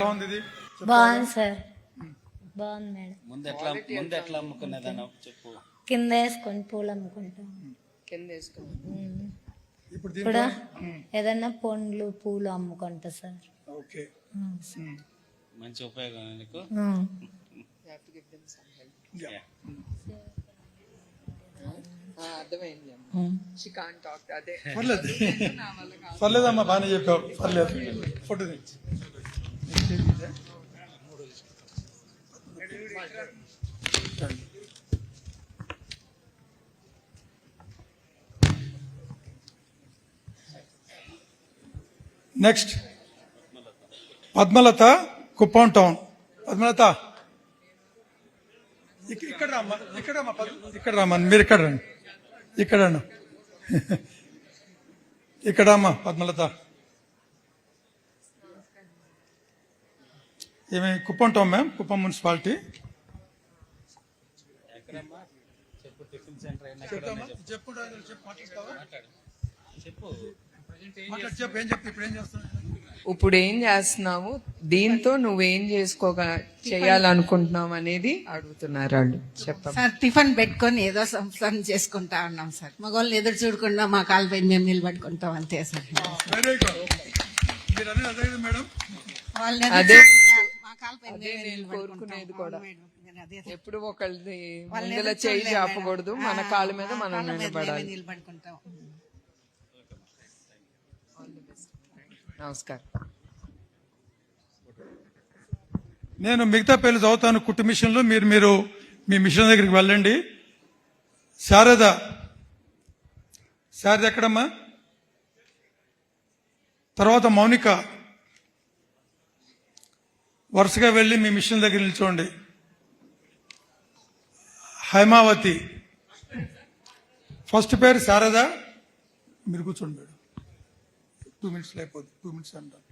బాగుంది సార్, బాగుంది మేడం. ముందు ఎట్లా అమ్ముకునేదాన్ని చెప్పు. కింద వేసుకొని పూలు అమ్ముకుంటాం. ఇప్పుడు ఏదన్నా పండ్లు పూలు అమ్ముకుంటా సార్. ఓకే, మంచి ఉపయోగం నీకు. పర్లేదమ్మా, బాగానే చెప్పావు. పర్లేదు, photo next Padmalatha, Kuppam town. Padmalatha ఇక్కడ రామ్మా, ఇక్కడ రామ్మా, మీరు ఇక్కడ రండి, ఇక్కడ రండి, ఇక్కడ రామ్మా పద్మలత. ఏమి Kuppam town ma'am, Kuppam municipality. ఇప్పుడు ఏం చేస్తున్నావు, దీంతో నువ్వేం చేయాలనుకుంటున్నావు అనేది అడుగుతున్నారు వాళ్ళు. చెప్పండి సార్. టిఫిన్ పెట్టుకొని ఏదో సంస్థ చేసుకుంటా ఉన్నాం సార్. మగవాళ్ళని ఎదురు చూడకుండా మా కాళ్ళపై మేము నిలబెట్టుకుంటాం, అంతే సార్. అదే నేను కోరుకునేది కూడా. ఎప్పుడు ఒకళ్ళది ముందర చేయి చాపకూడదు, మన కాళ్ళ మీద మనం నిలబడాలి. నమస్కారం. నేను మిగతా పేర్లు చదువుతాను కుట్టు మిషన్లు. మీరు మీ మిషన్ దగ్గరికి వెళ్ళండి. శారద ఎక్కడమ్మా? తర్వాత మౌనిక. వరుసగా వెళ్ళి మీ మిషన్ దగ్గర నిల్చోండి. హైమావతి, ఫస్ట్ పేరు శారద. మీరు కూర్చోండి మేడం. 2 minutes అయిపోద్ది. 2 minutes అంటారు.